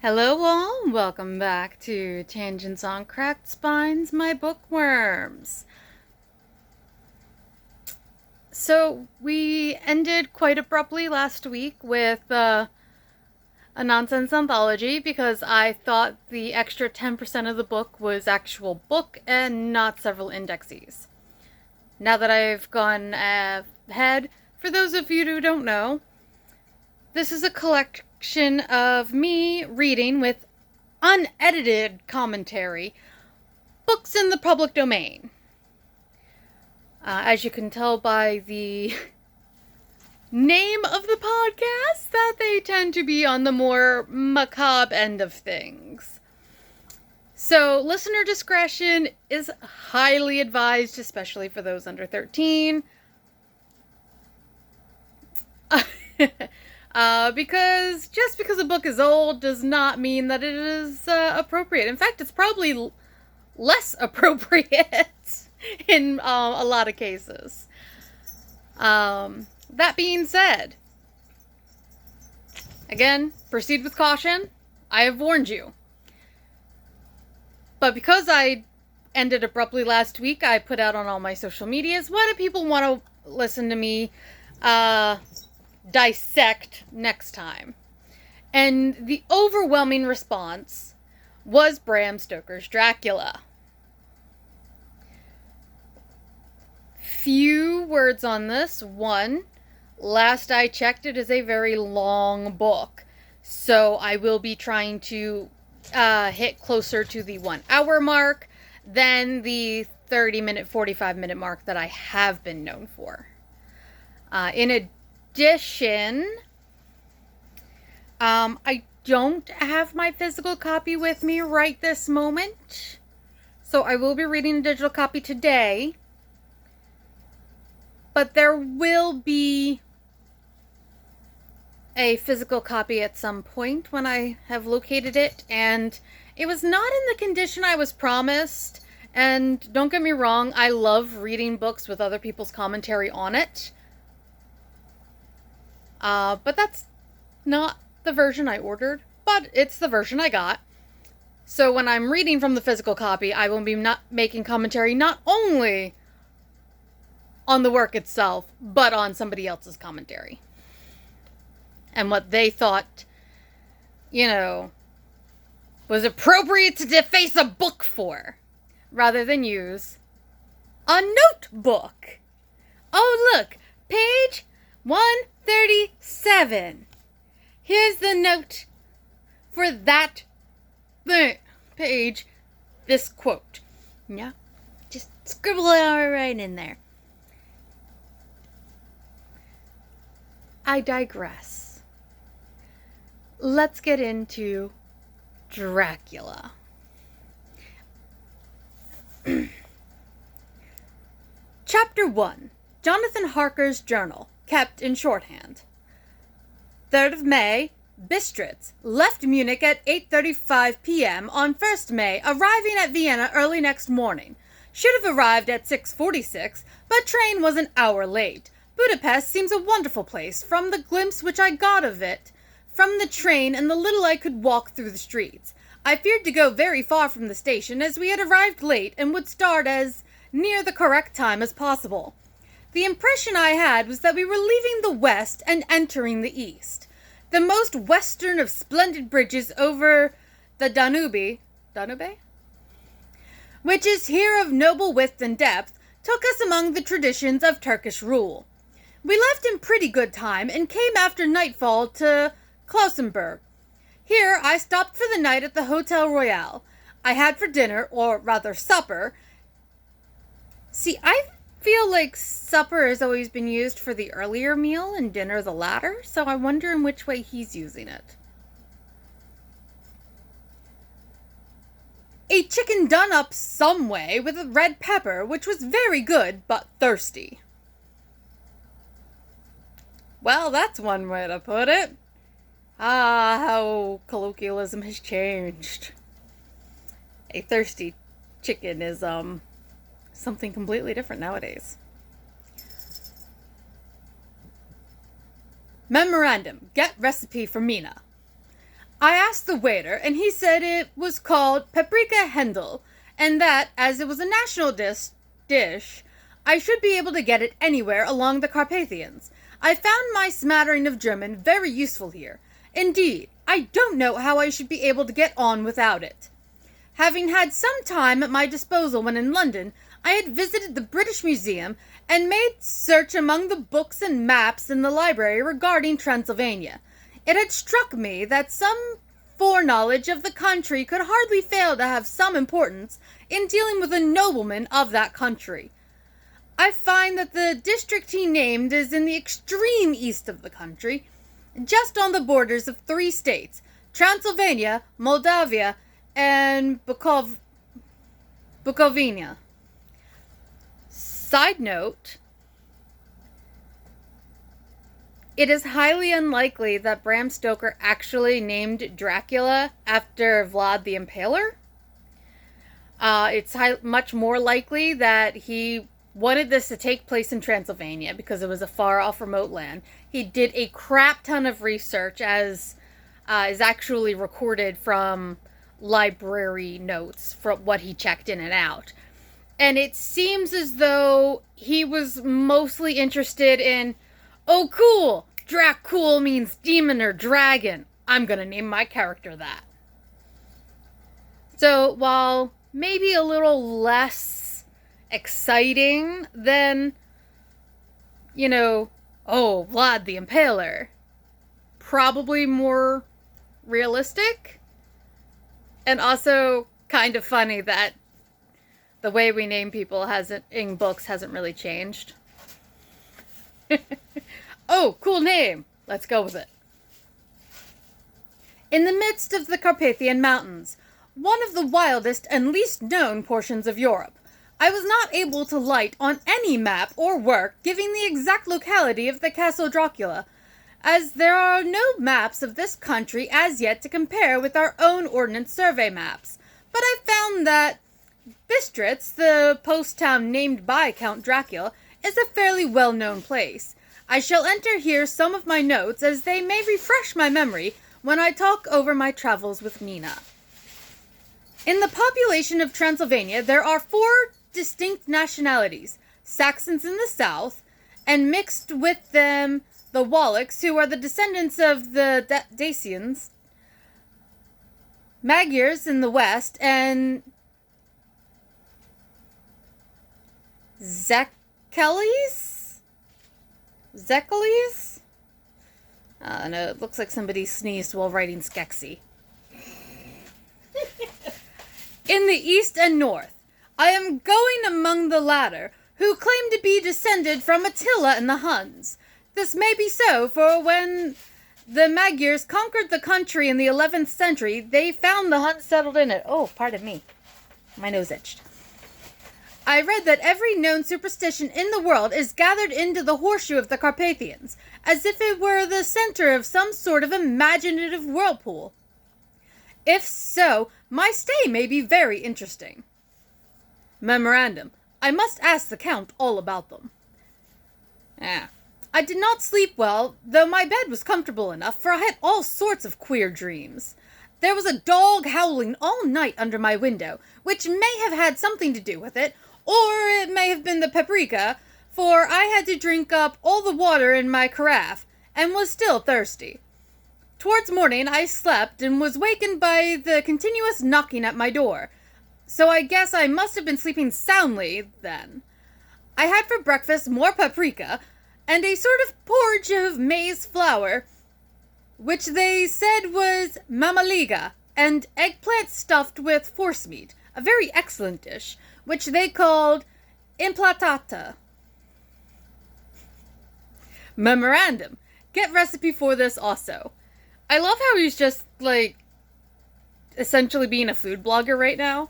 Hello all, welcome back to Tangents on Cracked Spines, my bookworms. So we ended quite abruptly last week with a nonsense anthology because I thought the extra 10% of the book was actual book and not several indexes. Now that I've gone ahead, for those of you who don't know, this is a collection of me reading with unedited commentary books in the public domain. As you can tell by the name of the podcast, that they tend to be on the more macabre end of things. So listener discretion is highly advised, especially for those under 13. Because just because a book is old does not mean that it is appropriate. In fact, it's probably less appropriate in a lot of cases. That being said, again, proceed with caution. I have warned you. But because I ended abruptly last week, I put out on all my social medias, why do people want to listen to me dissect next time? And the overwhelming response was Bram Stoker's Dracula. Few words on this. One, last I checked, it is a very long book, so I will be trying to hit closer to the 1 hour mark than the 30-minute, 45-minute mark that I have been known for. In addition, I don't have my physical copy with me right this moment, so I will be reading a digital copy today, but there will be a physical copy at some point when I have located it, and it was not in the condition I was promised. And don't get me wrong, I love reading books with other people's commentary on it. But that's not the version I ordered, but it's the version I got. So when I'm reading from the physical copy, I will be not making commentary not only on the work itself, but on somebody else's commentary. And what they thought, was appropriate to deface a book for, rather than use a notebook. Oh, look, page 137. Here's the note for that page, this quote. Yeah, just scribble it right in there. I digress. Let's get into Dracula. Chapter 1. Jonathan Harker's journal, kept in shorthand. 3rd of May, Bistritz left Munich at 8:35 p.m. on 1st May, arriving at Vienna early next morning. Should have arrived at 6:46, but train was an hour late. Budapest seems a wonderful place, from the glimpse which I got of it from the train and the little I could walk through the streets. I feared to go very far from the station, as we had arrived late and would start as near the correct time as possible. The impression I had was that we were leaving the west and entering the east. The most western of splendid bridges over the Danube, which is here of noble width and depth, took us among the traditions of Turkish rule. We left in pretty good time and came after nightfall to Klausenburg. Here I stopped for the night at the Hotel Royal. I had for dinner, or rather supper. See, I feel like supper has always been used for the earlier meal and dinner the latter, so I wonder in which way he's using it. A chicken done up some way with a red pepper, which was very good, but thirsty. Well, that's one way to put it. Ah, how colloquialism has changed. A thirsty chicken is, something completely different nowadays. Memorandum. Get recipe for Mina. I asked the waiter, and he said it was called paprika Händel, and that, as it was a national dish, I should be able to get it anywhere along the Carpathians. I found my smattering of German very useful here. Indeed, I don't know how I should be able to get on without it. Having had some time at my disposal when in London, I had visited the British Museum and made search among the books and maps in the library regarding Transylvania. It had struck me that some foreknowledge of the country could hardly fail to have some importance in dealing with a nobleman of that country. I find that the district he named is in the extreme east of the country, just on the borders of 3 states, Transylvania, Moldavia, and Bukovina. Side note, it is highly unlikely that Bram Stoker actually named Dracula after Vlad the Impaler. It's much more likely that he wanted this to take place in Transylvania because it was a far-off remote land. He did a crap ton of research, as is actually recorded from library notes from what he checked in and out. And it seems as though he was mostly interested in, oh cool, Dracul means demon or dragon. I'm gonna name my character that. So while maybe a little less exciting than, oh, Vlad the Impaler, probably more realistic, and also kind of funny that the way we name people in books hasn't really changed. Oh, cool name. Let's go with it. In the midst of the Carpathian Mountains, one of the wildest and least known portions of Europe, I was not able to light on any map or work giving the exact locality of the Castle Dracula, as there are no maps of this country as yet to compare with our own Ordnance Survey maps. But I found that Bistritz, the post town named by Count Dracula, is a fairly well-known place. I shall enter here some of my notes, as they may refresh my memory when I talk over my travels with Nina. In the population of Transylvania, there are 4 distinct nationalities: Saxons in the south, and mixed with them the Wallachs, who are the descendants of the Dacians, Magyars in the west, and Zekeles? No, it looks like somebody sneezed while writing Skeksis. In the east and north, I am going among the latter, who claim to be descended from Attila and the Huns. This may be so, for when the Magyars conquered the country in the 11th century, they found the Huns settled in it. Oh, pardon me. My nose itched. I read that every known superstition in the world is gathered into the horseshoe of the Carpathians, as if it were the center of some sort of imaginative whirlpool. If so, my stay may be very interesting. Memorandum: I must ask the Count all about them. I did not sleep well, though my bed was comfortable enough, for I had all sorts of queer dreams. There was a dog howling all night under my window, which may have had something to do with it, or it may have been the paprika, for I had to drink up all the water in my carafe, and was still thirsty. Towards morning I slept, and was wakened by the continuous knocking at my door, so I guess I must have been sleeping soundly then. I had for breakfast more paprika, and a sort of porridge of maize flour, which they said was mamaliga, and eggplant stuffed with forcemeat, a very excellent dish, which they called implatata. Memorandum: get recipe for this also. I love how he's just, essentially being a food blogger right now.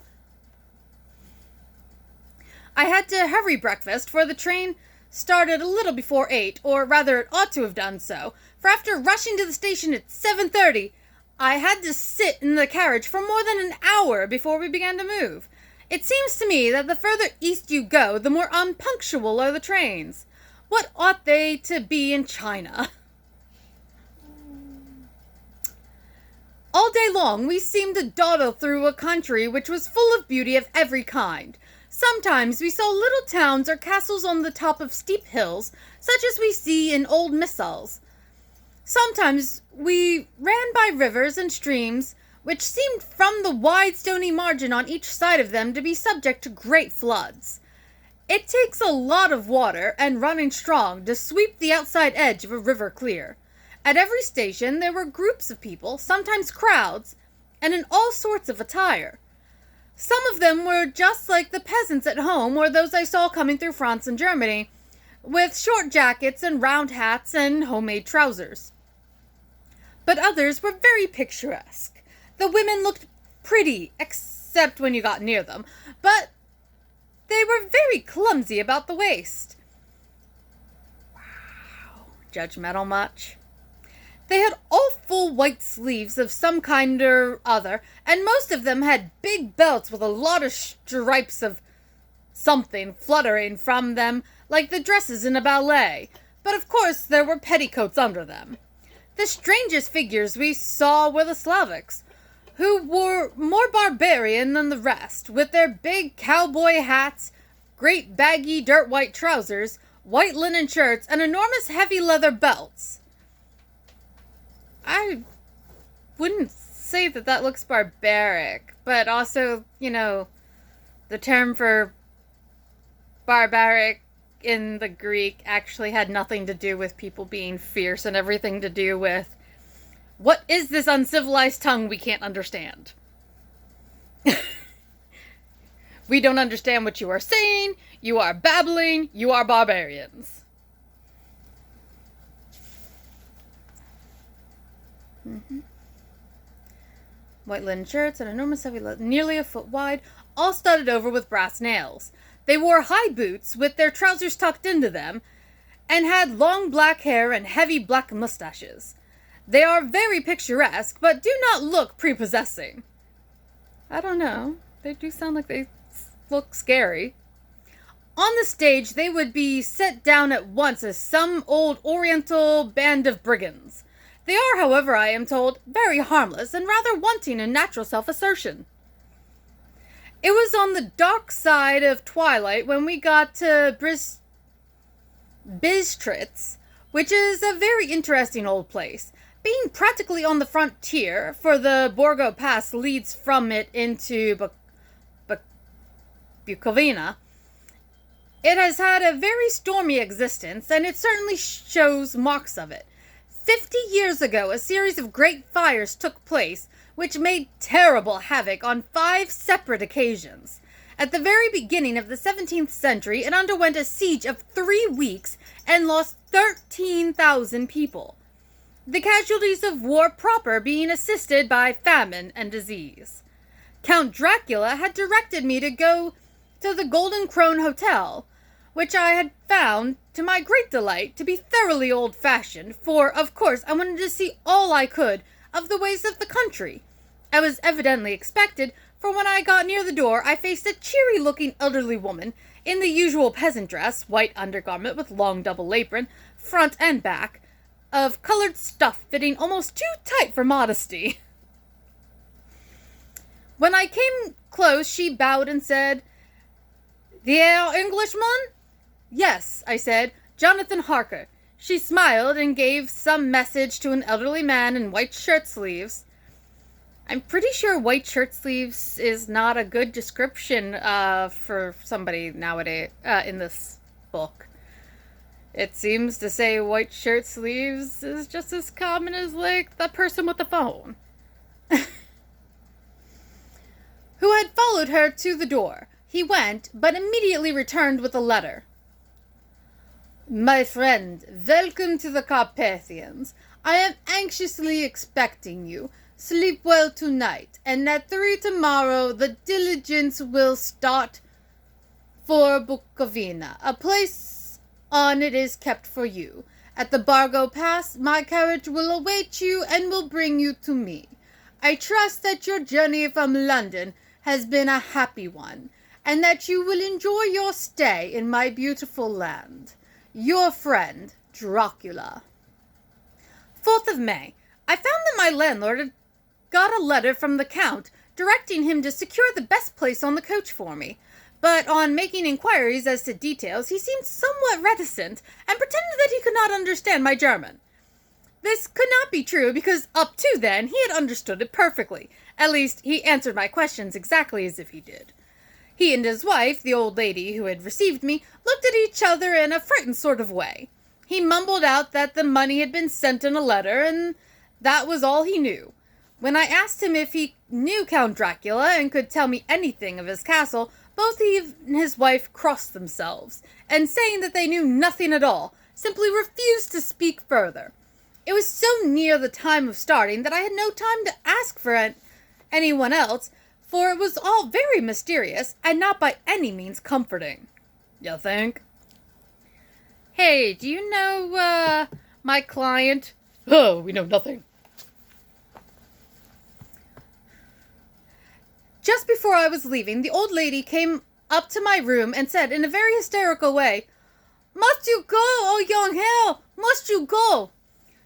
I had to hurry breakfast, for the train started a little before 8, or rather it ought to have done so, for after rushing to the station at 7:30, I had to sit in the carriage for more than an hour before we began to move. It seems to me that the further east you go, the more unpunctual are the trains. What ought they to be in China? All day long we seemed to dawdle through a country which was full of beauty of every kind. Sometimes we saw little towns or castles on the top of steep hills, such as we see in old missals. Sometimes we ran by rivers and streams, which seemed from the wide stony margin on each side of them to be subject to great floods. It takes a lot of water and running strong to sweep the outside edge of a river clear. At every station there were groups of people, sometimes crowds, and in all sorts of attire. Some of them were just like the peasants at home or those I saw coming through France and Germany, with short jackets and round hats and homemade trousers. But others were very picturesque. The women looked pretty, except when you got near them, but they were very clumsy about the waist. Wow, judgmental much? They had all full white sleeves of some kind or other, and most of them had big belts with a lot of stripes of something fluttering from them, like the dresses in a ballet, but of course there were petticoats under them. The strangest figures we saw were the Slavics, who were more barbarian than the rest, with their big cowboy hats, great baggy dirt-white trousers, white linen shirts, and enormous heavy leather belts. I wouldn't say that looks barbaric, but also, the term for barbaric in the Greek actually had nothing to do with people being fierce and everything to do with, what is this uncivilized tongue we can't understand? We don't understand what you are saying, you are babbling, you are barbarians. White linen shirts and enormous heavy leather, nearly a foot wide, all studded over with brass nails. They wore high boots with their trousers tucked into them, and had long black hair and heavy black mustaches. They are very picturesque, but do not look prepossessing. I don't know. They do sound like they look scary. On the stage, they would be set down at once as some old oriental band of brigands. They are, however, I am told, very harmless and rather wanting in natural self-assertion. It was on the dark side of twilight when we got to Bistritz, which is a very interesting old place. Being practically on the frontier, for the Borgo Pass leads from it into Bukovina, it has had a very stormy existence, and it certainly shows marks of it. 50 years ago, a series of great fires took place, which made terrible havoc on 5 separate occasions. At the very beginning of the 17th century, it underwent a siege of 3 weeks and lost 13,000 people. The casualties of war proper being assisted by famine and disease. Count Dracula had directed me to go to the Golden Crone Hotel, which I had found, to my great delight, to be thoroughly old-fashioned, for, of course, I wanted to see all I could of the ways of the country. I was evidently expected, for when I got near the door, I faced a cheery-looking elderly woman, in the usual peasant dress, white undergarment with long double apron, front and back, of colored stuff fitting almost too tight for modesty. When I came close, she bowed and said, "The Herr Englishman?" "Yes," I said, "Jonathan Harker." She smiled and gave some message to an elderly man in white shirt sleeves. I'm pretty sure white shirt sleeves is not a good description for somebody nowadays in this book. It seems to say white shirt sleeves is just as common as, like, the person with the phone. Who had followed her to the door. He went, but immediately returned with a letter. "My friend, welcome to the Carpathians. I am anxiously expecting you. Sleep well tonight, and at 3 tomorrow the diligence will start for Bukovina, a place on it is kept for you. At the Borgo Pass, my carriage will await you and will bring you to me. I trust that your journey from London has been a happy one, and that you will enjoy your stay in my beautiful land. Your friend, Dracula." 4th of May. I found that my landlord had got a letter from the Count directing him to secure the best place on the coach for me. But on making inquiries as to details, he seemed somewhat reticent and pretended that he could not understand my German. This could not be true, because up to then he had understood it perfectly. At least, he answered my questions exactly as if he did. He and his wife, the old lady who had received me, looked at each other in a frightened sort of way. He mumbled out that the money had been sent in a letter, and that was all he knew. When I asked him if he knew Count Dracula and could tell me anything of his castle, both he and his wife crossed themselves, and saying that they knew nothing at all, simply refused to speak further. It was so near the time of starting that I had no time to ask for anyone else, for it was all very mysterious and not by any means comforting. You think? Hey, do you know, my client? Oh, we know nothing. Just before I was leaving, the old lady came up to my room and said in a very hysterical way, "Must you go, oh young hell? Must you go?"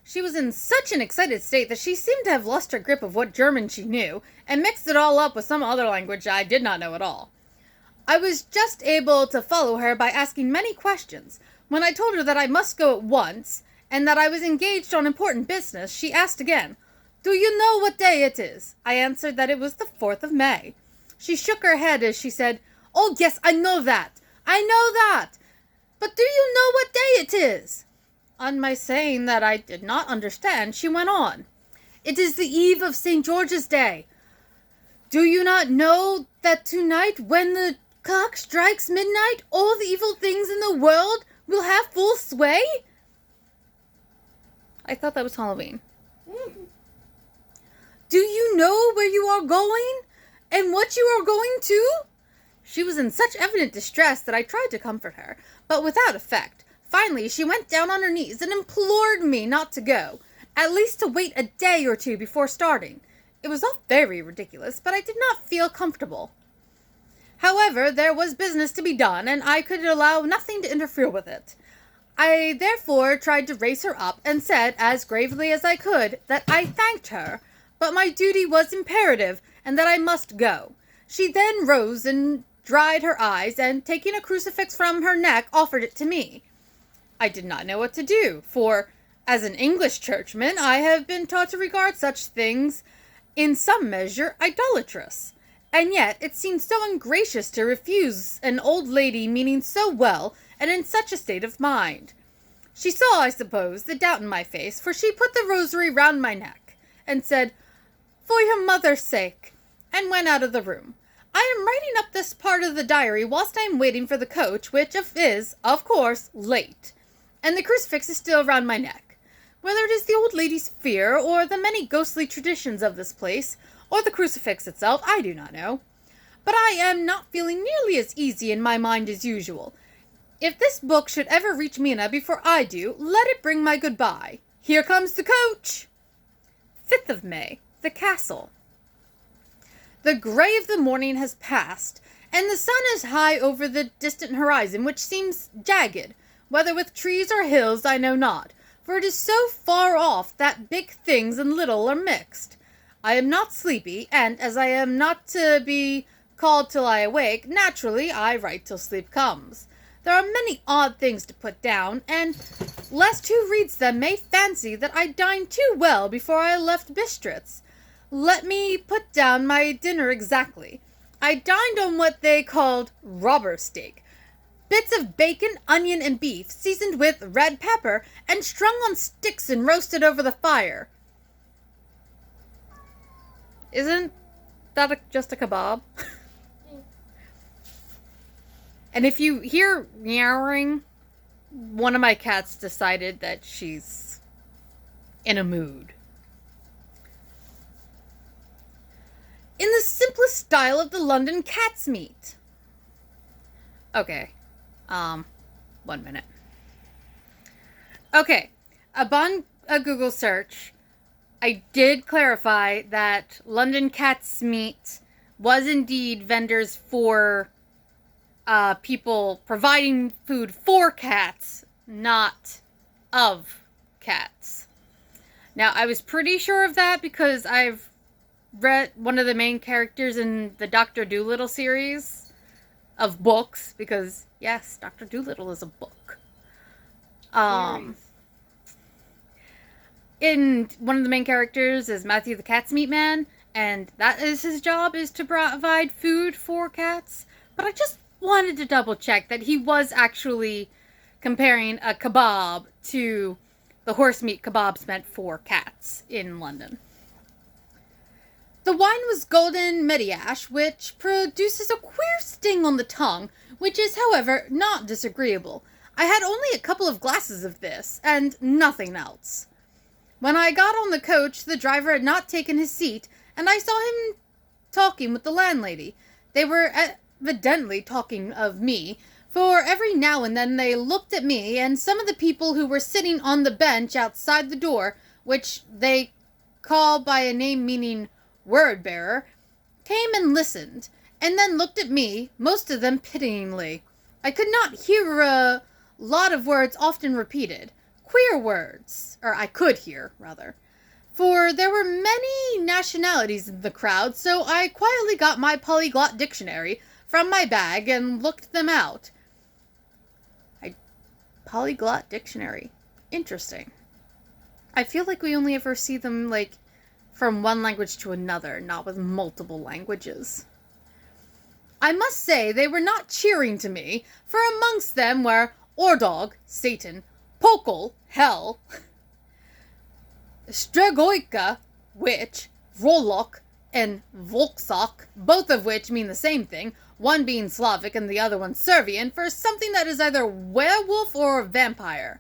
She was in such an excited state that she seemed to have lost her grip of what German she knew, and mixed it all up with some other language I did not know at all. I was just able to follow her by asking many questions. When I told her that I must go at once, and that I was engaged on important business, she asked again, "Do you know what day it is?" I answered that it was the 4th of May. She shook her head as she said, "Oh yes, I know that. I know that. But do you know what day it is?" On my saying that I did not understand, she went on, "It is the eve of St. George's Day. Do you not know that tonight, when the clock strikes midnight, all the evil things in the world will have full sway?" I thought that was Halloween. "Do you know where you are going, and what you are going to?" She was in such evident distress that I tried to comfort her, but without effect. Finally, she went down on her knees and implored me not to go, at least to wait a day or two before starting. It was all very ridiculous, but I did not feel comfortable. However, there was business to be done, and I could allow nothing to interfere with it. I therefore tried to raise her up, and said, as gravely as I could, that I thanked her, but my duty was imperative, and that I must go. She then rose and dried her eyes, and taking a crucifix from her neck, offered it to me. I did not know what to do, for, as an English churchman, I have been taught to regard such things, in some measure, idolatrous. And yet it seemed so ungracious to refuse an old lady meaning so well, and in such a state of mind. She saw, I suppose, the doubt in my face, for she put the rosary round my neck, and said, "For your mother's sake," and went out of the room. I am writing up this part of the diary whilst I am waiting for the coach, which is, of course, late, and the crucifix is still round my neck. Whether it is the old lady's fear, or the many ghostly traditions of this place, or the crucifix itself, I do not know. But I am not feeling nearly as easy in my mind as usual. If this book should ever reach Mina before I do, let it bring my goodbye. Here comes the coach! 5th of May, the castle. The grey of the morning has passed, and the sun is high over the distant horizon, which seems jagged, whether with trees or hills I know not, for it is so far off that big things and little are mixed. I am not sleepy, and as I am not to be called till I awake, naturally I write till sleep comes. There are many odd things to put down, and lest who reads them may fancy that I dined too well before I left Bistritz. Let me put down my dinner exactly. I dined on what they called robber steak, bits of bacon, onion, and beef, seasoned with red pepper, and strung on sticks and roasted over the fire. Isn't that just a kebab? And if you hear meowing, one of my cats decided that she's in a mood. In the simplest style of the London cat's meat. Okay. 1 minute. Okay. Upon a Google search, I did clarify that London cat's meat was indeed vendors for people providing food for cats, not of cats. Now, I was pretty sure of that because I've read one of the main characters in the Dr. Dolittle series of books, because, yes, Dr. Dolittle is a book. In one of the main characters is Matthew the Cat's Meat Man, and that is his job, is to provide food for cats. But I just wanted to double check that he was actually comparing a kebab to the horse meat kebabs meant for cats in London. The wine was golden mediash, which produces a queer sting on the tongue, which is, however, not disagreeable. I had only a couple of glasses of this, and nothing else. When I got on the coach, the driver had not taken his seat, and I saw him talking with the landlady. They were evidently talking of me, for every now and then they looked at me, and some of the people who were sitting on the bench outside the door, which they call by a name meaning word-bearer, came and listened, and then looked at me, most of them pityingly. I could not hear a lot of words often repeated. Queer words, or I could hear, rather, for there were many nationalities in the crowd, so I quietly got my polyglot dictionary from my bag and looked them out. Polyglot dictionary. Interesting. I feel like we only ever see them, from one language to another, not with multiple languages. I must say they were not cheering to me, for amongst them were Ordog, Satan, Pokol, hell, Stregoica, witch, Volok, and Volksak, both of which mean the same thing, one being Slavic and the other one Servian, for something that is either werewolf or vampire.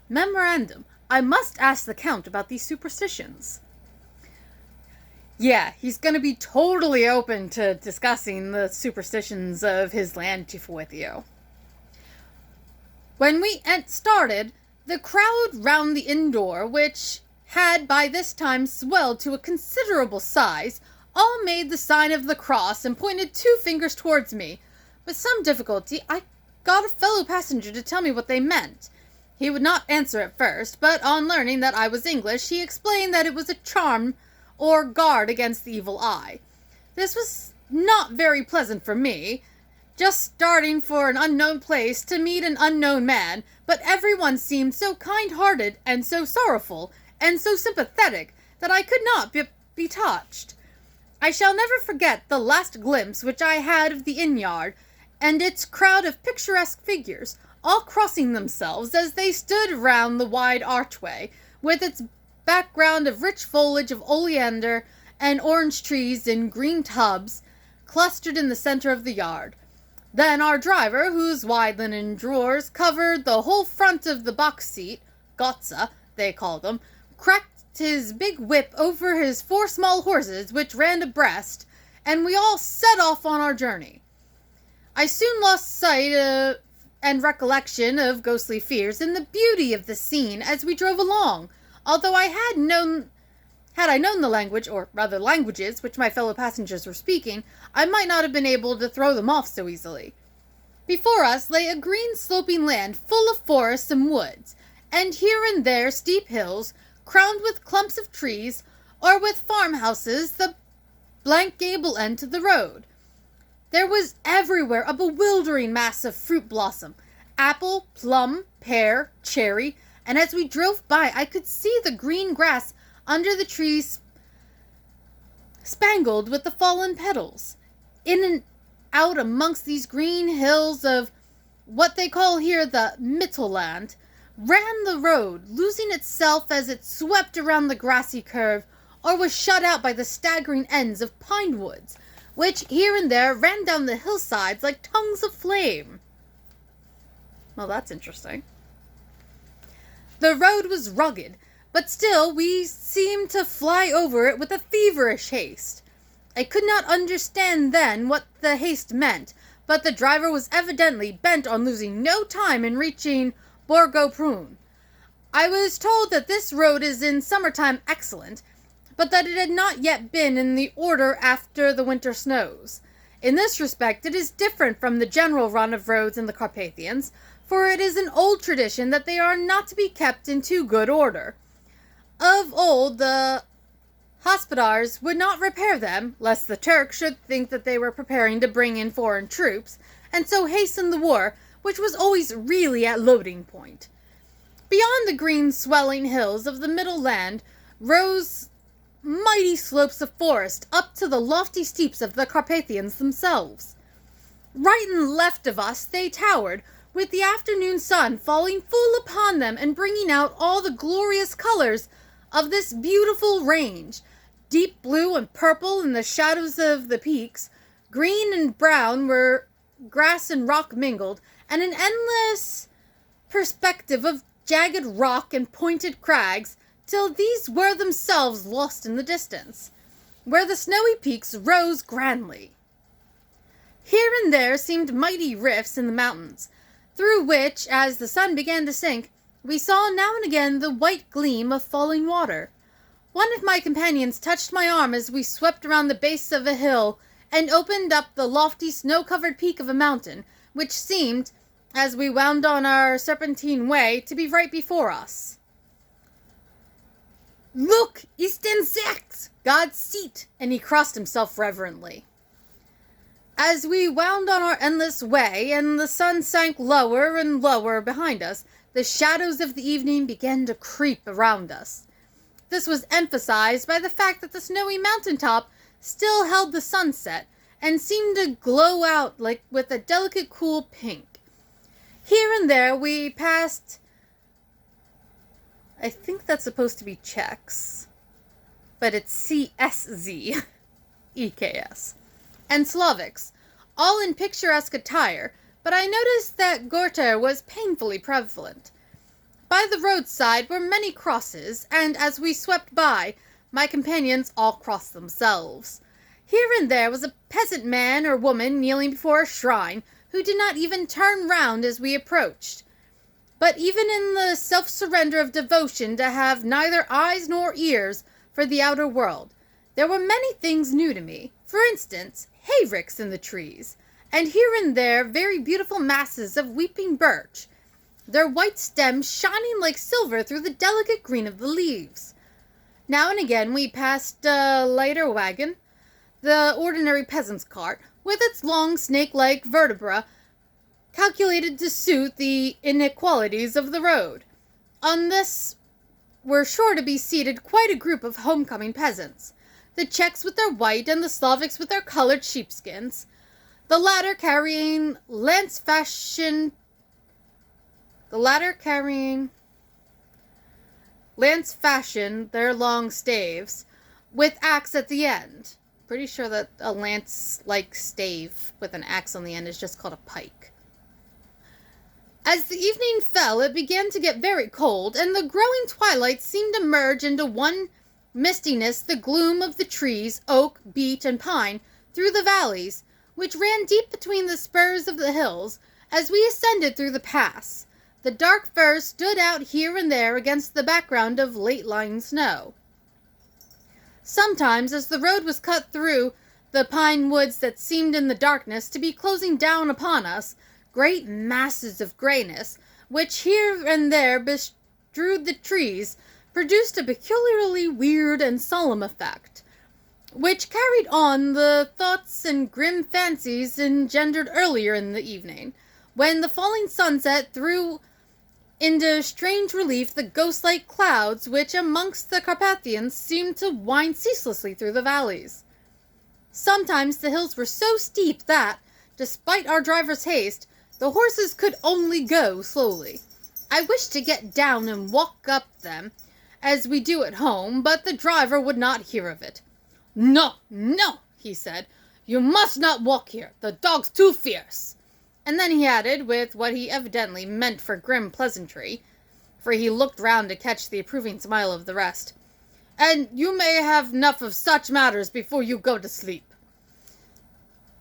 Memorandum, I must ask the Count about these superstitions. Yeah, he's going to be totally open to discussing the superstitions of his land chief with you. When we started, the crowd round the inn door, which had by this time swelled to a considerable size, all made the sign of the cross and pointed 2 fingers towards me. With some difficulty, I got a fellow passenger to tell me what they meant. He would not answer at first, but on learning that I was English, he explained that it was a charm or guard against the evil eye. This was not very pleasant for me, just starting for an unknown place to meet an unknown man, but everyone seemed so kind-hearted and so sorrowful and so sympathetic that I could not be touched. I shall never forget the last glimpse which I had of the inn-yard, and its crowd of picturesque figures, all crossing themselves as they stood round the wide archway, with its background of rich foliage of oleander and orange trees in green tubs, clustered in the center of the yard. Then our driver, whose wide linen drawers covered the whole front of the box seat, Gotza, they called him, cracked his big whip over his 4 small horses, which ran abreast, and we all set off on our journey. I soon lost sight and recollection of ghostly fears in the beauty of the scene as we drove along, although had I known the language, or rather languages, which my fellow passengers were speaking, I might not have been able to throw them off so easily. Before us lay a green sloping land full of forests and woods, and here and there steep hills, crowned with clumps of trees, or with farmhouses the blank gable end to the road. There was everywhere a bewildering mass of fruit blossom, apple, plum, pear, cherry, and as we drove by I could see the green grass under the trees spangled with the fallen petals. In and out amongst these green hills of what they call here the Mittelland, ran the road, losing itself as it swept around the grassy curve, or was shut out by the staggering ends of pine woods, which here and there ran down the hillsides like tongues of flame. Well, that's interesting. The road was rugged, but still we seemed to fly over it with a feverish haste. I could not understand then what the haste meant, but the driver was evidently bent on losing no time in reaching Borgo Prune. I was told that this road is in summertime excellent, but that it had not yet been in the order after the winter snows. In this respect it is different from the general run of roads in the Carpathians, for it is an old tradition that they are not to be kept in too good order. Of old, the Hospodars would not repair them, lest the Turks should think that they were preparing to bring in foreign troops, and so hasten the war, which was always really at loading point. Beyond the green swelling hills of the middle land rose mighty slopes of forest up to the lofty steeps of the Carpathians themselves. Right and left of us they towered, with the afternoon sun falling full upon them and bringing out all the glorious colors of this beautiful range. Deep blue and purple in the shadows of the peaks, green and brown were grass and rock mingled, and an endless perspective of jagged rock and pointed crags, till these were themselves lost in the distance, where the snowy peaks rose grandly. Here and there seemed mighty rifts in the mountains, through which, as the sun began to sink, we saw now and again the white gleam of falling water. One of my companions touched my arm as we swept around the base of a hill and opened up the lofty snow-covered peak of a mountain, which seemed, as we wound on our serpentine way, to be right before us. "Look, ist den Sechs, God's seat," and he crossed himself reverently. As we wound on our endless way, and the sun sank lower and lower behind us, the shadows of the evening began to creep around us. This was emphasized by the fact that the snowy mountaintop still held the sunset, and seemed to glow out like with a delicate cool pink. Here and there we passed, I think that's supposed to be Czechs, but it's CSZ, EKS, and Slavics, all in picturesque attire, but I noticed that Gorter was painfully prevalent. By the roadside were many crosses, and as we swept by, my companions all crossed themselves. Here and there was a peasant man or woman kneeling before a shrine, who did not even turn round as we approached. But even in the self-surrender of devotion to have neither eyes nor ears for the outer world, there were many things new to me. For instance, hayricks in the trees, and here and there very beautiful masses of weeping birch, their white stems shining like silver through the delicate green of the leaves. Now and again we passed a lighter wagon, the ordinary peasant's cart, with its long snake-like vertebra calculated to suit the inequalities of the road. On this were sure to be seated quite a group of homecoming peasants, the Czechs with their white and the Slavics with their colored sheepskins, the latter carrying lance-fashion, their long staves, with axe at the end. Pretty sure that a lance-like stave with an axe on the end is just called a pike. As the evening fell, it began to get very cold, and the growing twilight seemed to merge into one mistiness the gloom of the trees, oak, beech, and pine, through the valleys, which ran deep between the spurs of the hills. As we ascended through the pass, the dark firs stood out here and there against the background of late-lying snow. Sometimes, as the road was cut through the pine woods that seemed in the darkness to be closing down upon us, great masses of grayness, which here and there bestrewed the trees, produced a peculiarly weird and solemn effect, which carried on the thoughts and grim fancies engendered earlier in the evening, when the falling sunset threw into strange relief the ghost-like clouds which amongst the Carpathians seemed to wind ceaselessly through the valleys. Sometimes the hills were so steep that, despite our driver's haste, the horses could only go slowly. I wished to get down and walk up them, as we do at home, but the driver would not hear of it. "No, no," he said, "you must not walk here. The dog's too fierce." And then he added, with what he evidently meant for grim pleasantry, for he looked round to catch the approving smile of the rest, "And you may have enough of such matters before you go to sleep."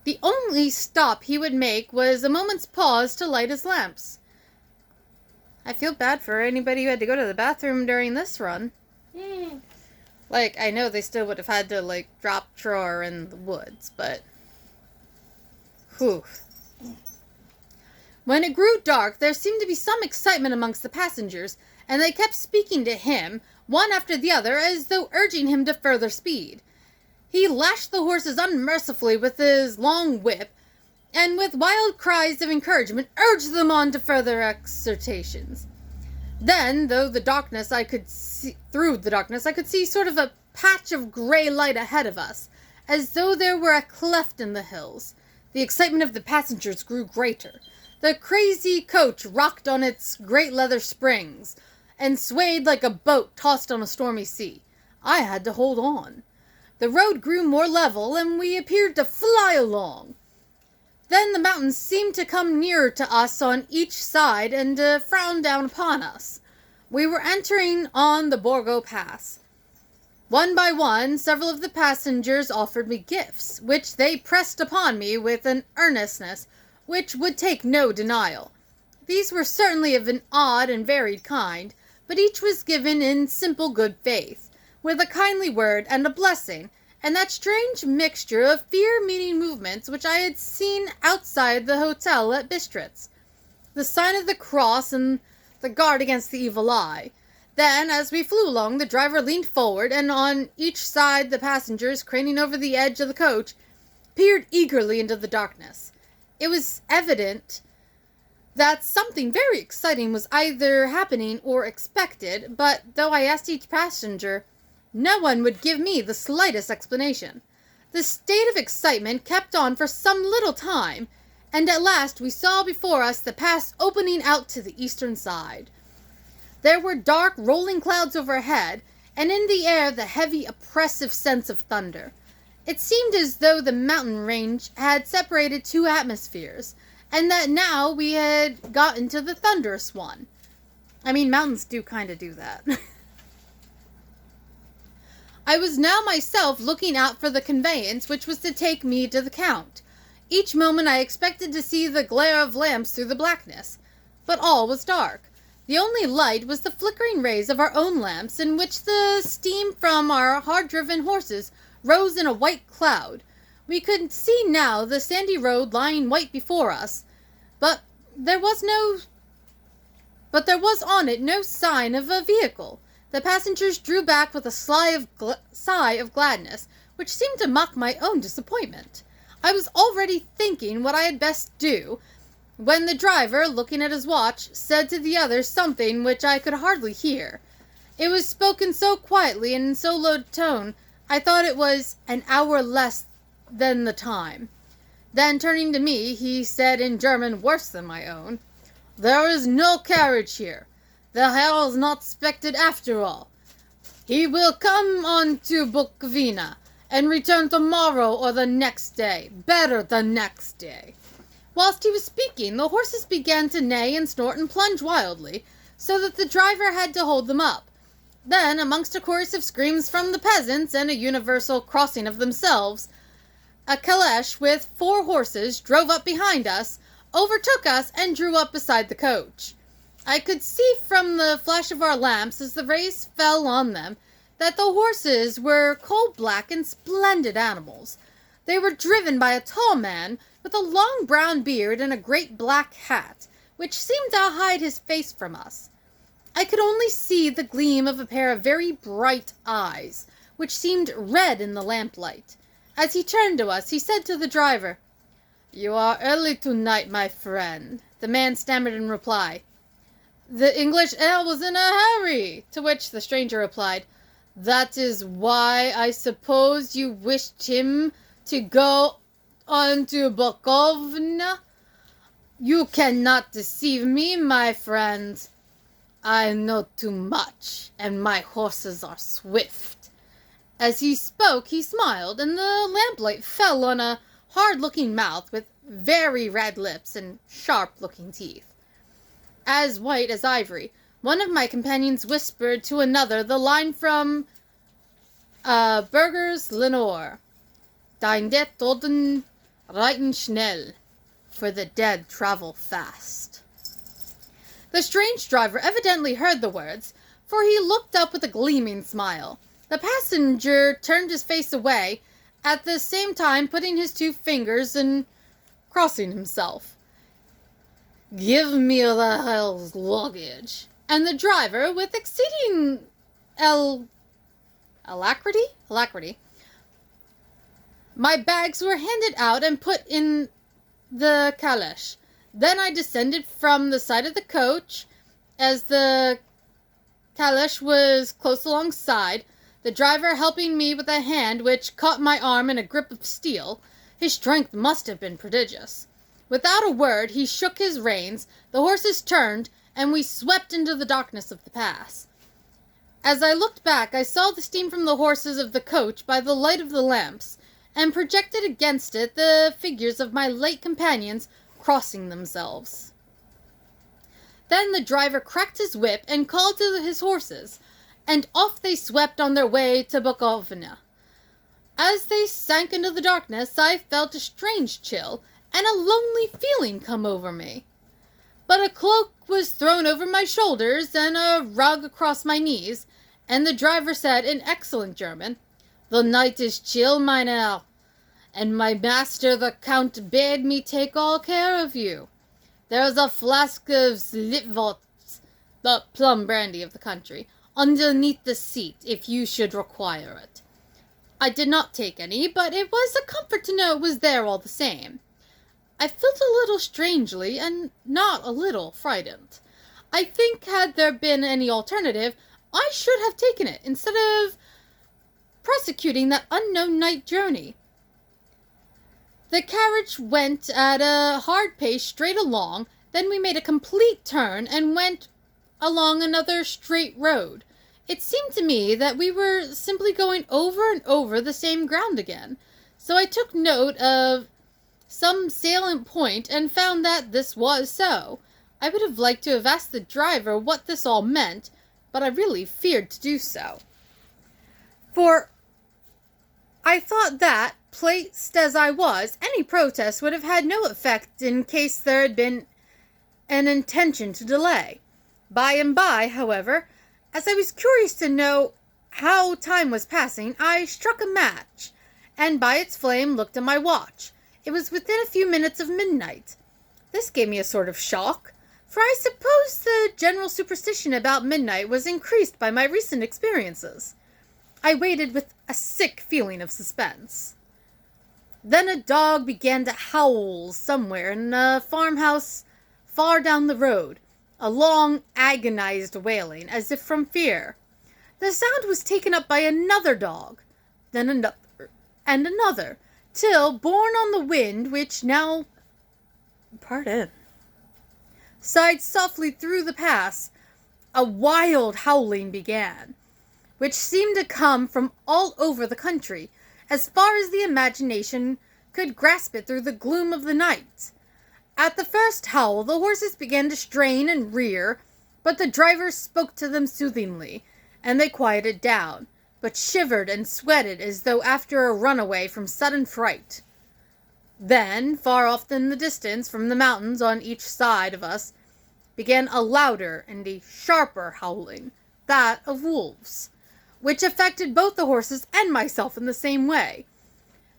The only stop he would make was a moment's pause to light his lamps. I feel bad for anybody who had to go to the bathroom during this run. I know they still would have had to, drop Tror in the woods, but... Whew. When it grew dark, there seemed to be some excitement amongst the passengers, and they kept speaking to him, one after the other, as though urging him to further speed. He lashed the horses unmercifully with his long whip, and with wild cries of encouragement urged them on to further exertions. Then, through the darkness, I could see sort of a patch of gray light ahead of us, as though there were a cleft in the hills. The excitement of the passengers grew greater. The crazy coach rocked on its great leather springs, and swayed like a boat tossed on a stormy sea. I had to hold on. The road grew more level, and we appeared to fly along. Then the mountains seemed to come nearer to us on each side and to frown down upon us. We were entering on the Borgo Pass. One by one, several of the passengers offered me gifts, which they pressed upon me with an earnestness which would take no denial. These were certainly of an odd and varied kind, but each was given in simple good faith, with a kindly word and a blessing, and that strange mixture of fear-meeting movements which I had seen outside the hotel at Bistritz, the sign of the cross and the guard against the evil eye. Then, as we flew along, the driver leaned forward, and on each side the passengers, craning over the edge of the coach, peered eagerly into the darkness. It was evident that something very exciting was either happening or expected, but though I asked each passenger, no one would give me the slightest explanation. The state of excitement kept on for some little time, and at last we saw before us the pass opening out to the eastern side. There were dark, rolling clouds overhead, and in the air the heavy, oppressive sense of thunder. It seemed as though the mountain range had separated two atmospheres, and that now we had got into the thunderous one. I mean, mountains do kind of do that. I was now myself looking out for the conveyance which was to take me to the Count. Each moment I expected to see the glare of lamps through the blackness, but all was dark. The only light was the flickering rays of our own lamps, in which the steam from our hard-driven horses rose in a white cloud. We could see now the sandy road lying white before us, but there was on it no sign of a vehicle. The passengers drew back with a sigh of gladness, which seemed to mock my own disappointment. I was already thinking what I had best do, when the driver, looking at his watch, said to the others something which I could hardly hear. It was spoken so quietly and in so low a tone, I thought it was an hour less than the time. Then, turning to me, he said in German worse than my own, "There is no carriage here. The Herr is not expected after all. He will come on to Bukovina, and return tomorrow or the next day. Better the next day." Whilst he was speaking, the horses began to neigh and snort and plunge wildly, so that the driver had to hold them up. Then, amongst a chorus of screams from the peasants and a universal crossing of themselves, a caleche with 4 horses drove up behind us, overtook us, and drew up beside the coach. I could see from the flash of our lamps, as the rays fell on them, that the horses were coal-black and splendid animals. They were driven by a tall man with a long brown beard and a great black hat, which seemed to hide his face from us. I could only see the gleam of a pair of very bright eyes, which seemed red in the lamplight. As he turned to us, he said to the driver, "You are early tonight, my friend." The man stammered in reply, "The English Earl was in a hurry," to which the stranger replied, "That is why I suppose you wished him to go on to Bukovina. You cannot deceive me, my friend. I know too much, and my horses are swift." As he spoke, he smiled, and the lamplight fell on a hard-looking mouth with very red lips and sharp-looking teeth, as white as ivory. One of my companions whispered to another the line from Burger's Lenore, "Dein de Toten reiten schnell," for the dead travel fast. The strange driver evidently heard the words, for he looked up with a gleaming smile. The passenger turned his face away, at the same time putting his 2 fingers and crossing himself. "Give me the hell's luggage." And the driver, with exceeding alacrity. My bags were handed out and put in the caleche. Then I descended from the side of the coach. As the caleche was close alongside, the driver helping me with a hand which caught my arm in a grip of steel. His strength must have been prodigious. Without a word, he shook his reins, the horses turned, and we swept into the darkness of the pass. As I looked back, I saw the steam from the horses of the coach by the light of the lamps, and projected against it the figures of my late companions crossing themselves. Then the driver cracked his whip and called to his horses, and off they swept on their way to Bukovina. As they sank into the darkness, I felt a strange chill and a lonely feeling come over me. But a cloak was thrown over my shoulders and a rug across my knees, and the driver said in excellent German, "The night is chill, mein Herr, and my master the Count bade me take all care of you. There is a flask of Slitwurz, the plum brandy of the country, underneath the seat if you should require it." I did not take any, but it was a comfort to know it was there all the same. I felt a little strangely and not a little frightened. I think had there been any alternative, I should have taken it instead of prosecuting that unknown night journey. The carriage went at a hard pace straight along, then we made a complete turn and went along another straight road. It seemed to me that we were simply going over and over the same ground again, so I took note of some salient point and found that this was so. I would have liked to have asked the driver what this all meant, but I really feared to do so. For I thought that, placed as I was, any protest would have had no effect in case there had been an intention to delay. By and by, however, as I was curious to know how time was passing, I struck a match, and by its flame looked at my watch. It was within a few minutes of midnight. This gave me a sort of shock, for I suppose the general superstition about midnight was increased by my recent experiences. I waited with a sick feeling of suspense. Then a dog began to howl somewhere in a farmhouse far down the road, a long, agonized wailing, as if from fear. The sound was taken up by another dog, then another, and another, till, borne on the wind, which now, sighed softly through the pass, a wild howling began, which seemed to come from all over the country, as far as the imagination could grasp it through the gloom of the night. At the first howl, the horses began to strain and rear, but the driver spoke to them soothingly, and they quieted down, but shivered and sweated as though after a runaway from sudden fright. Then, far off in the distance, from the mountains on each side of us, began a louder and a sharper howling, that of wolves, which affected both the horses and myself in the same way.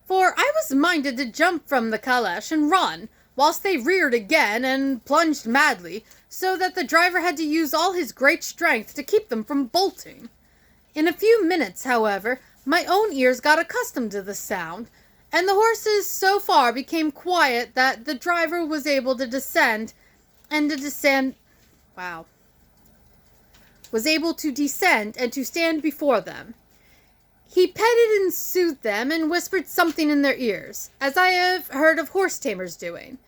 For I was minded to jump from the caleche and run, whilst they reared again and plunged madly, so that the driver had to use all his great strength to keep them from bolting. In a few minutes, however, my own ears got accustomed to the sound, and the horses so far became quiet that the driver was able to descend and to stand before them. He petted and soothed them and whispered something in their ears, as I have heard of horse tamers doing,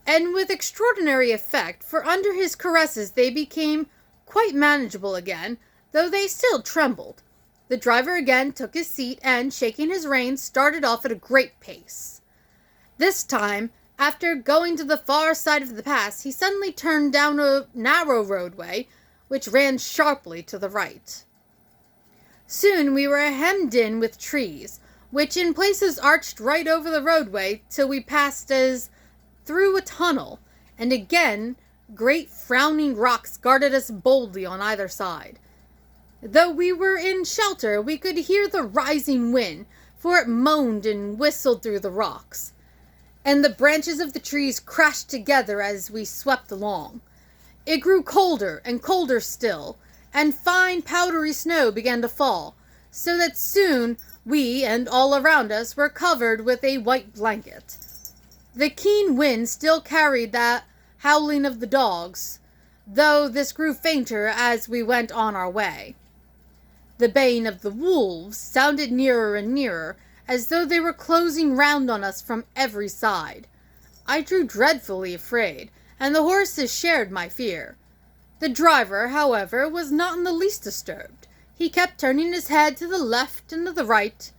and with extraordinary effect, for under his caresses they became quite manageable again, though they still trembled. The driver again took his seat and, shaking his reins, started off at a great pace. This time, after going to the far side of the pass, he suddenly turned down a narrow roadway, which ran sharply to the right. Soon we were hemmed in with trees, which in places arched right over the roadway till we passed as through a tunnel, and again great frowning rocks guarded us boldly on either side. Though we were in shelter, we could hear the rising wind, for it moaned and whistled through the rocks, and the branches of the trees crashed together as we swept along. It grew colder and colder still, and fine powdery snow began to fall, so that soon we and all around us were covered with a white blanket. The keen wind still carried that howling of the dogs, though this grew fainter as we went on our way. The baying of the wolves sounded nearer and nearer, as though they were closing round on us from every side. I grew dreadfully afraid, and the horses shared my fear. The driver, however, was not in the least disturbed. He kept turning his head to the left and to the right,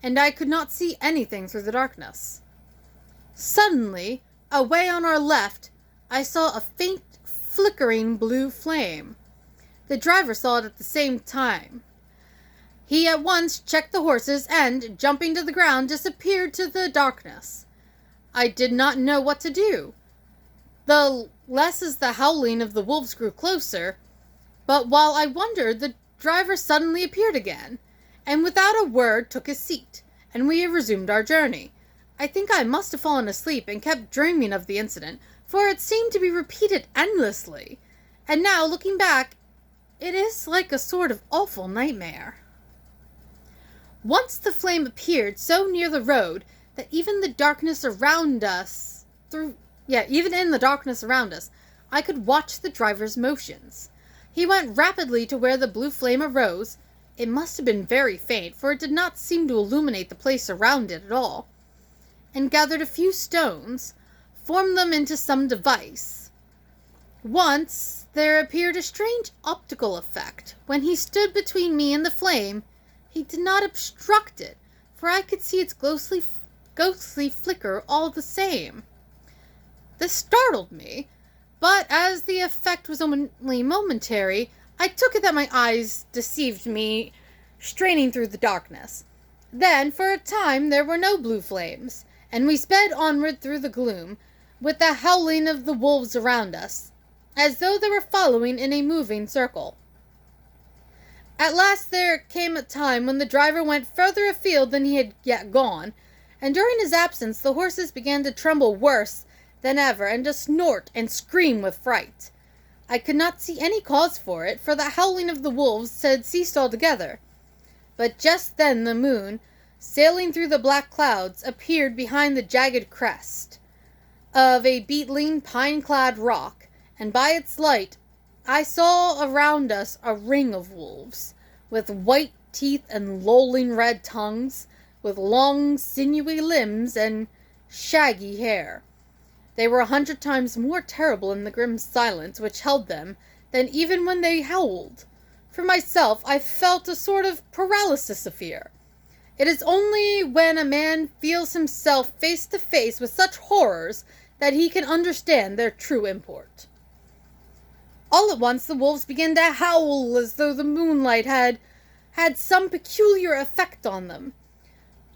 and I could not see anything through the darkness. Suddenly, away on our left, I saw a faint, flickering blue flame. The driver saw it at the same time. He at once checked the horses and, jumping to the ground, disappeared to the darkness. I did not know what to do. The less as the howling of the wolves grew closer, but while I wondered, the driver suddenly appeared again, and without a word took his seat, and we resumed our journey. I think I must have fallen asleep and kept dreaming of the incident, for it seemed to be repeated endlessly, and now, looking back, it is like a sort of awful nightmare. Once the flame appeared so near the road that even in the darkness around us, I could watch the driver's motions. He went rapidly to where the blue flame arose. It must have been very faint, for it did not seem to illuminate the place around it at all, and gathered a few stones, formed them into some device. Once there appeared a strange optical effect. When he stood between me and the flame, he did not obstruct it, for I could see its ghostly flicker all the same. This startled me, but as the effect was only momentary, I took it that my eyes deceived me, straining through the darkness. Then, for a time, there were no blue flames, and we sped onward through the gloom, with the howling of the wolves around us, as though they were following in a moving circle. At last there came a time when the driver went further afield than he had yet gone, and during his absence the horses began to tremble worse than ever, and to snort and scream with fright. I could not see any cause for it, for the howling of the wolves had ceased altogether. But just then the moon, sailing through the black clouds, appeared behind the jagged crest of a beetling, pine-clad rock, and by its light I saw around us a ring of wolves, with white teeth and lolling red tongues, with long, sinewy limbs and shaggy hair. They were 100 times more terrible in the grim silence which held them than even when they howled. For myself, I felt a sort of paralysis of fear. It is only when a man feels himself face to face with such horrors that he can understand their true import. All at once the wolves began to howl as though the moonlight had some peculiar effect on them.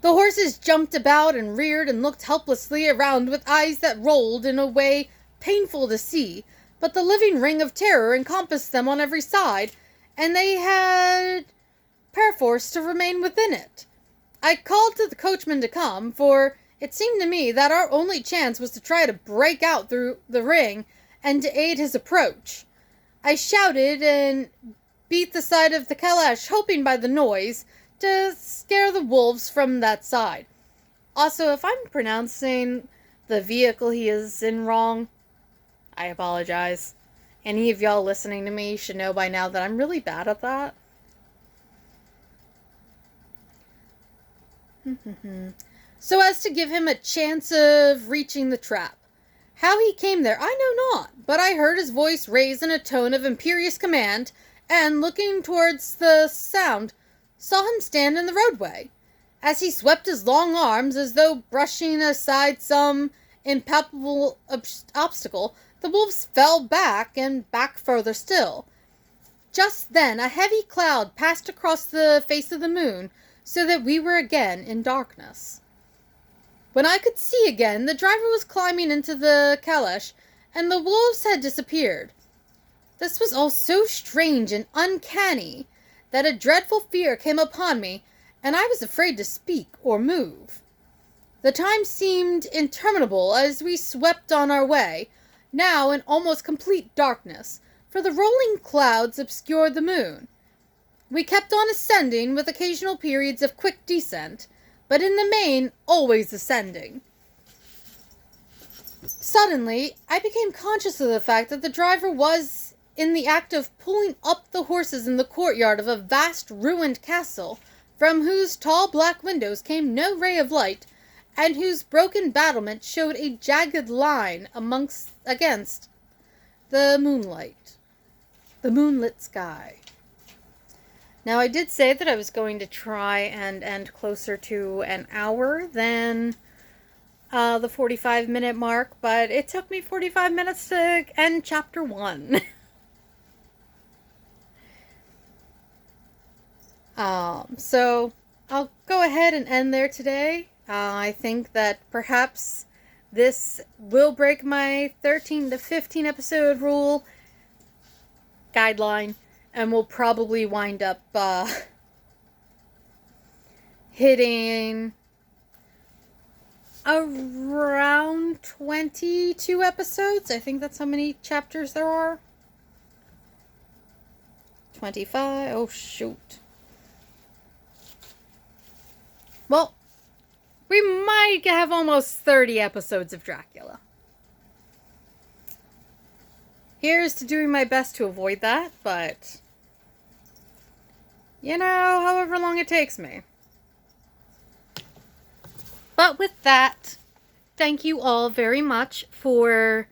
The horses jumped about and reared and looked helplessly around with eyes that rolled in a way painful to see, but the living ring of terror encompassed them on every side, and they had perforce to remain within it. I called to the coachman to come, for it seemed to me that our only chance was to try to break out through the ring and to aid his approach. I shouted and beat the side of the calash, hoping by the noise to scare the wolves from that side. Also, if I'm pronouncing the vehicle he is in wrong, I apologize. Any of y'all listening to me should know by now that I'm really bad at that. So as to give him a chance of reaching the trap. How he came there, I know not, but I heard his voice raised in a tone of imperious command, and, looking towards the sound, saw him stand in the roadway. As he swept his long arms, as though brushing aside some impalpable obstacle, the wolves fell back, and back further still. Just then a heavy cloud passed across the face of the moon, so that we were again in darkness. When I could see again, the driver was climbing into the calash, and the wolves had disappeared. This was all so strange and uncanny that a dreadful fear came upon me, and I was afraid to speak or move. The time seemed interminable as we swept on our way, now in almost complete darkness, for the rolling clouds obscured the moon. We kept on ascending with occasional periods of quick descent, but in the main, always ascending. Suddenly, I became conscious of the fact that the driver was in the act of pulling up the horses in the courtyard of a vast ruined castle, from whose tall black windows came no ray of light, and whose broken battlement showed a jagged line against the moonlit sky. Now, I did say that I was going to try and end closer to an hour than the 45-minute mark, but it took me 45 minutes to end chapter 1. So I'll go ahead and end there today. I think that perhaps this will break my 13 to 15 episode rule guideline, and we'll probably wind up hitting around 22 episodes. I think that's how many chapters there are. 25. Oh, shoot. Well, we might have almost 30 episodes of Dracula. Here's to doing my best to avoid that, but, you know, however long it takes me. But with that, thank you all very much for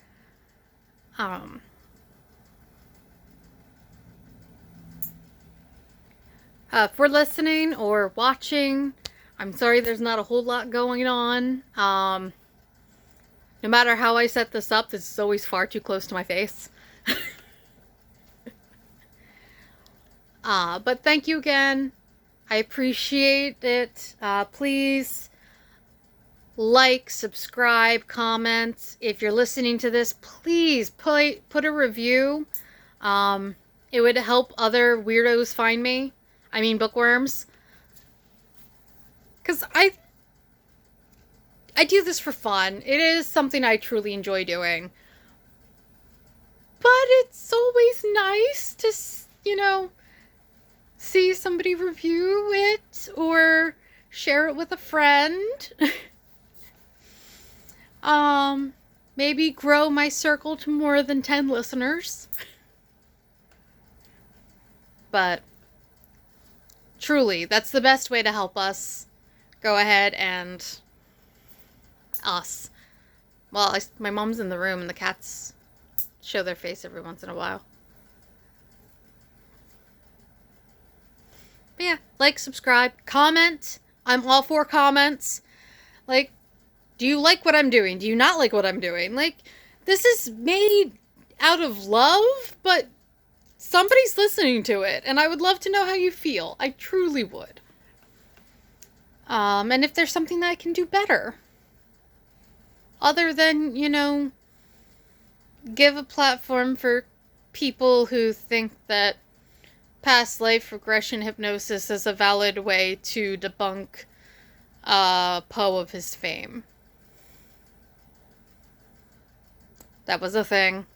listening or watching. I'm sorry there's not a whole lot going on. No matter how I set this up, this is always far too close to my face. But thank you again. I appreciate it. Please like, subscribe, comment. If you're listening to this, please put a review. It would help other weirdos find me. I mean bookworms. Because I do this for fun. It is something I truly enjoy doing. But it's always nice to, you know, see somebody review it or share it with a friend. Maybe grow my circle to more than 10 listeners. But truly, that's the best way to help us. Go ahead and us. Well, my mom's in the room and the cats show their face every once in a while. But yeah, like, subscribe, comment. I'm all for comments. Like, do you like what I'm doing? Do you not like what I'm doing? Like, this is made out of love, but somebody's listening to it, and I would love to know how you feel. I truly would. And if there's something that I can do better. Other than, you know, give a platform for people who think that past life regression hypnosis is a valid way to debunk Poe of his fame. That was a thing.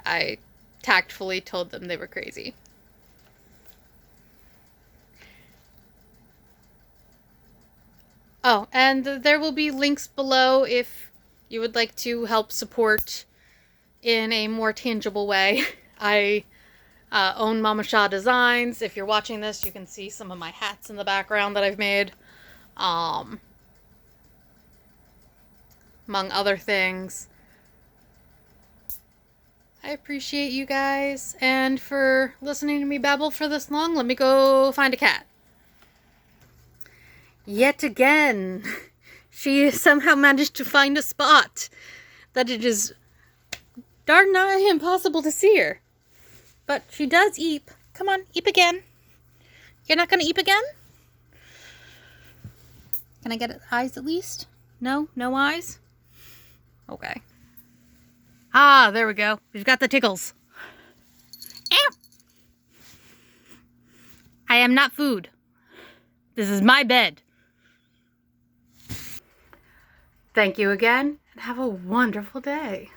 I tactfully told them they were crazy. Oh, and there will be links below if you would like to help support in a more tangible way. I own Mama Shaw Designs. If you're watching this, you can see some of my hats in the background that I've made. Among other things. I appreciate you guys, and for listening to me babble for this long. Let me go find a cat. Yet again, she somehow managed to find a spot that it is darn nigh impossible to see her. But she does eep. Come on, eep again. You're not going to eep again? Can I get eyes at least? No? No eyes? Okay. Ah, there we go. We've got the tickles. Ow! I am not food. This is my bed. Thank you again, and have a wonderful day.